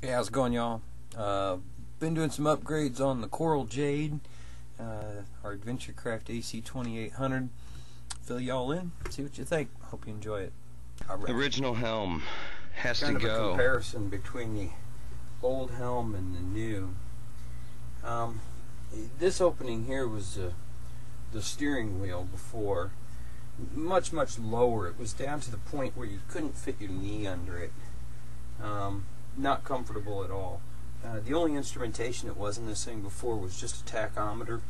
Hey, how's it going, y'all? Been doing some upgrades on the Coral Jade, our Adventurecraft AC2800. Fill y'all in, see what you think. Hope you enjoy it. The original helm has to Kind of a go. comparison between the old helm and the new. This opening here was the steering wheel before. Much lower. It was down to the point where you couldn't fit your knee under it. Not comfortable at all. The only instrumentation that was in this thing before was just a tachometer.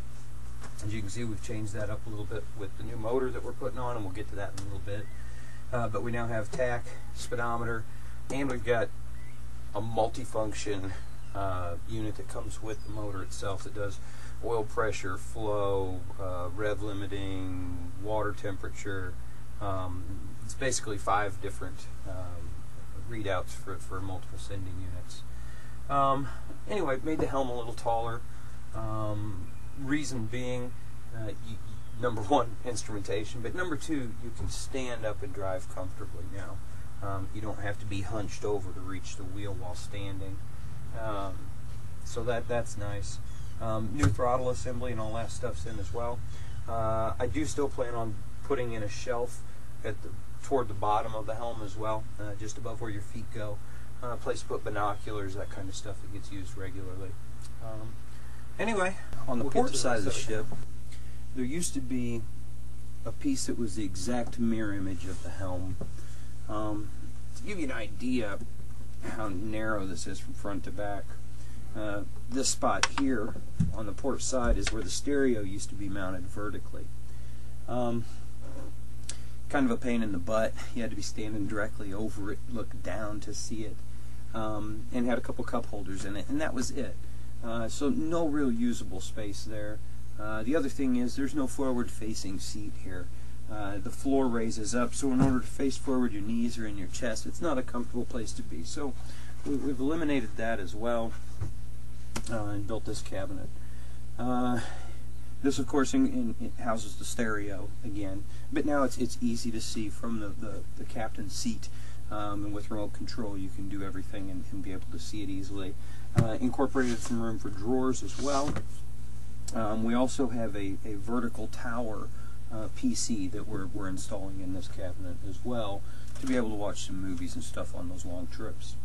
As you can see, we've changed that up a little bit with the new motor that we're putting on, and we'll get to that in a little bit. But we now have tach, speedometer, and we've got a multifunction unit that comes with the motor itself that does oil pressure, flow, rev limiting, water temperature. It's basically 5 different readouts for multiple sending units. Anyway, made the helm a little taller. Reason being, number one, instrumentation, but number two, you can stand up and drive comfortably now. You don't have to be hunched over to reach the wheel while standing. So that's nice. New throttle assembly and all that stuff's in as well. I do still plan on putting in a shelf toward the bottom of the helm as well, just above where your feet go. Place to put binoculars, that kind of stuff that gets used regularly. Anyway, on the port side of the ship, there used to be a piece that was the exact mirror image of the helm. To give you an idea how narrow this is from front to back, this spot here on the port side is where the stereo used to be mounted vertically. Kind of a pain in the butt. You had to be standing directly over it, look down to see it, and had a couple cup holders in it, and that was it. So no real usable space there. The other thing is there's no forward-facing seat here. The floor raises up, so in order to face forward, your knees are in your chest. It's not a comfortable place to be. So we've eliminated that as well and built this cabinet. This, of course, it houses the stereo again, but now it's easy to see from the captain's seat, and with remote control you can do everything and be able to see it easily. Incorporated some room for drawers as well. We also have a vertical tower PC that we're installing in this cabinet as well to be able to watch some movies and stuff on those long trips.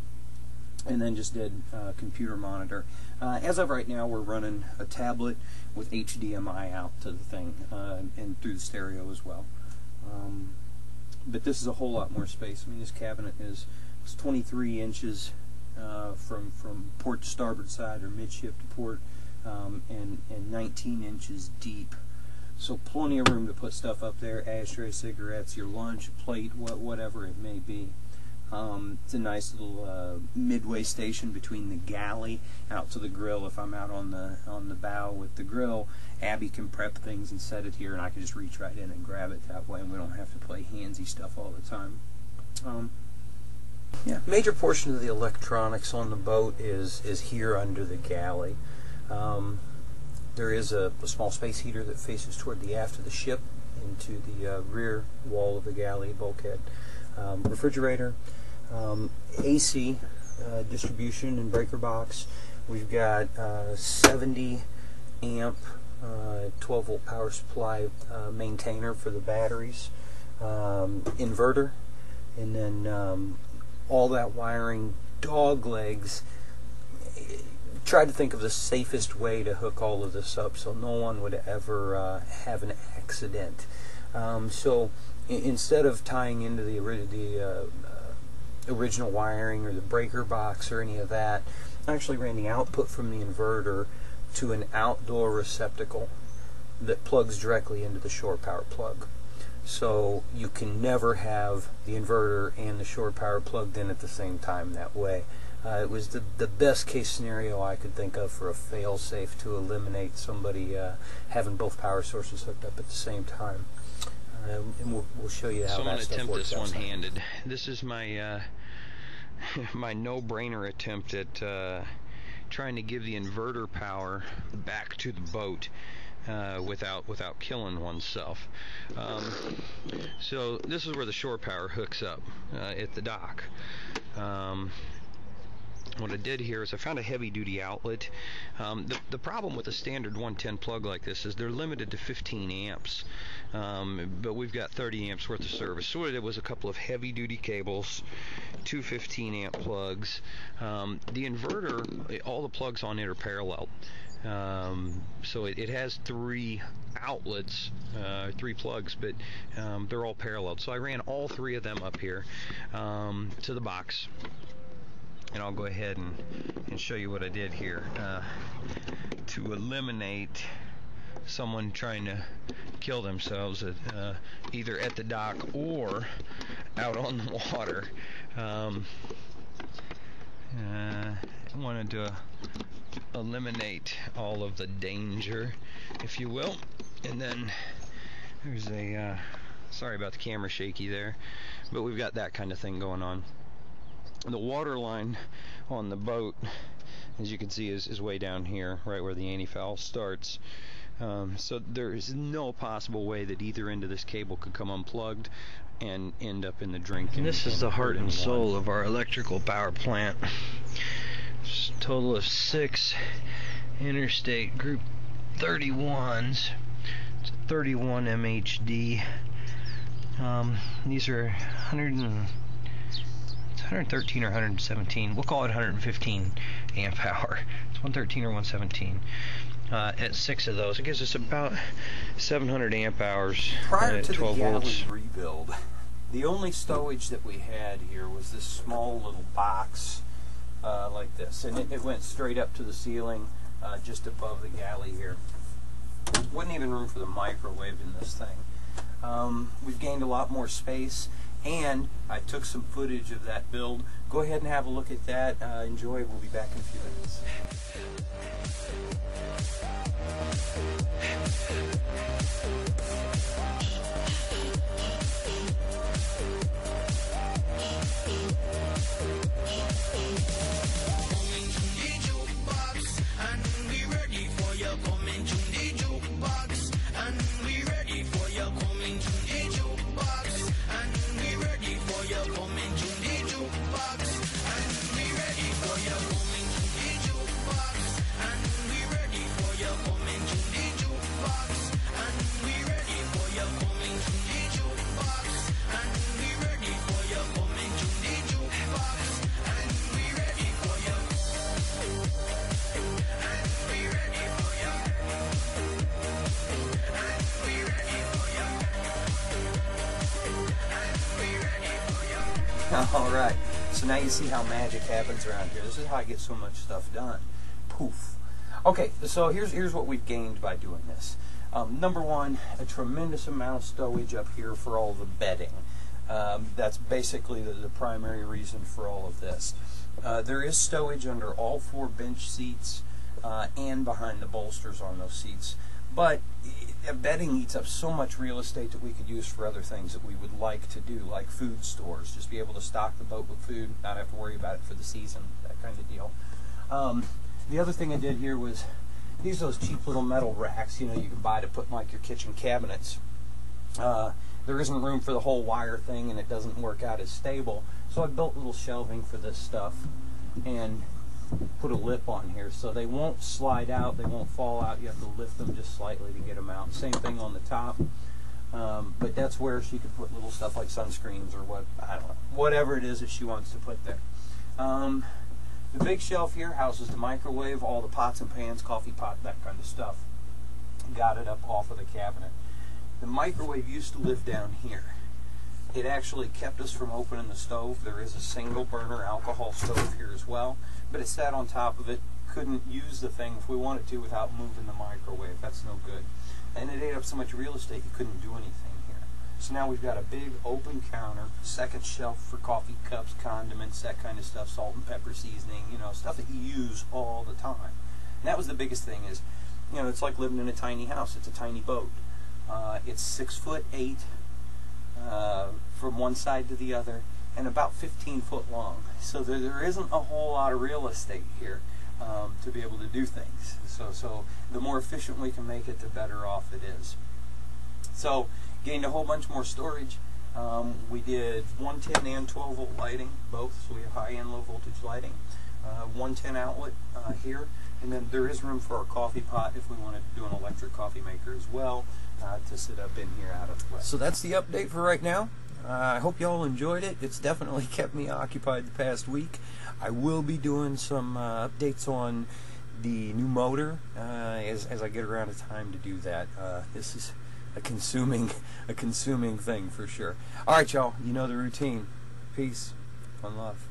And then just did a computer monitor. As of right now, we're running a tablet with HDMI out to the thing and through the stereo as well. But this is a whole lot more space. I mean, this cabinet is 23 inches from port to starboard side or midship to port, and 19 inches deep. So plenty of room to put stuff up there, ashtray, cigarettes, your lunch, plate, whatever it may be. It's a nice little midway station between the galley out to the grill. If I'm out on the bow with the grill, Abby can prep things and set it here, and I can just reach right in and grab it that way, and we don't have to play handsy stuff all the time. Yeah, major portion of the electronics on the boat is here under the galley. There is a small space heater that faces toward the aft of the ship into the rear wall of the galley bulkhead. Refrigerator, AC distribution and breaker box. We've got 70 amp 12 volt power supply maintainer for the batteries, inverter, and then all that wiring, dog legs. Tried to think of the safest way to hook all of this up so no one would ever have an accident. So instead of tying into the original wiring or the breaker box or any of that, I actually ran the output from the inverter to an outdoor receptacle that plugs directly into the shore power plug. So you can never have the inverter and the shore power plugged in at the same time that way. It was the best case scenario I could think of for a fail-safe to eliminate somebody having both power sources hooked up at the same time. And we'll show you how that stuff works. Attempt this one-handed. This is my my no-brainer attempt at trying to give the inverter power back to the boat without killing oneself. So this is where the shore power hooks up at the dock. what I did here is I found a heavy-duty outlet. The problem with a standard 110 plug like this is they're limited to 15 amps, but we've got 30 amps worth of service. So what I did was a couple of heavy-duty cables, two 15-amp plugs. The inverter, all the plugs on it are parallel. So it has three outlets, three plugs, but they're all parallel. So I ran all three of them up here to the box. And I'll go ahead and show you what I did here to eliminate someone trying to kill themselves either at the dock or out on the water. I wanted to eliminate all of the danger, if you will. And then there's a sorry about the camera shaky there, but we've got that kind of thing going on. The water line on the boat, as you can see, is way down here, right where the anti-foul starts. So there is no possible way that either end of this cable could come unplugged and end up in the drink. And this is the heart and soul of our electrical power plant. It's a total of 6 interstate group 31s. It's a 31 MHD. These are 113 or 117. We'll call it 115 amp hour. It's 113 or 117. At 6 of those, it gives us about 700 amp hours. Prior to the 12 galley volts. rebuild, the only stowage that we had here was this small little box like this, and it went straight up to the ceiling just above the galley here. Wasn't even room for the microwave in this thing. We've gained a lot more space, and I took some footage of that build. Go ahead and have a look at that. Enjoy. We'll be back in a few minutes. Alright, so now you see how magic happens around here. This is how I get so much stuff done. Poof. Okay, so here's what we've gained by doing this. Number one, a tremendous amount of stowage up here for all the bedding. That's basically the primary reason for all of this. There is stowage under all 4 bench seats and behind the bolsters on those seats. But bedding eats up so much real estate that we could use for other things that we would like to do, like food stores. Just be able to stock the boat with food, not have to worry about it for the season, that kind of deal. The other thing I did here was, these are those cheap little metal racks, you know, you can buy to put in like your kitchen cabinets. There isn't room for the whole wire thing, and it doesn't work out as stable. So I built little shelving for this stuff and put a lip on here so they won't slide out, they won't fall out. You have to lift them just slightly to get them out. Same thing on the top, but that's where she could put little stuff like sunscreens or what, I don't know, whatever it is that she wants to put there. The big shelf here houses the microwave, all the pots and pans, coffee pot, that kind of stuff. Got it up off of the cabinet. The microwave used to live down here. It actually kept us from opening the stove. There is a single burner alcohol stove here as well, but it sat on top of it. Couldn't use the thing if we wanted to without moving the microwave. That's no good. And it ate up so much real estate you couldn't do anything here. So now we've got a big open counter, second shelf for coffee cups, condiments, that kind of stuff, salt and pepper seasoning, you know, stuff that you use all the time. And that was the biggest thing is, you know, it's like living in a tiny house. It's a tiny boat. It's 6'8" from one side to the other, and about 15 foot long. So there isn't a whole lot of real estate here to be able to do things. So the more efficient we can make it, the better off it is. So gained a whole bunch more storage. We did 110 and 12 volt lighting, both, so we have high and low voltage lighting. 110 outlet here, and then there is room for our coffee pot if we want to do an electric coffee maker as well to sit up in here out of the way. So that's the update for right now. I hope y'all enjoyed it. It's definitely kept me occupied the past week. I will be doing some updates on the new motor as I get around to time to do that. This is a consuming thing for sure. All right, y'all. You know the routine. Peace. One love.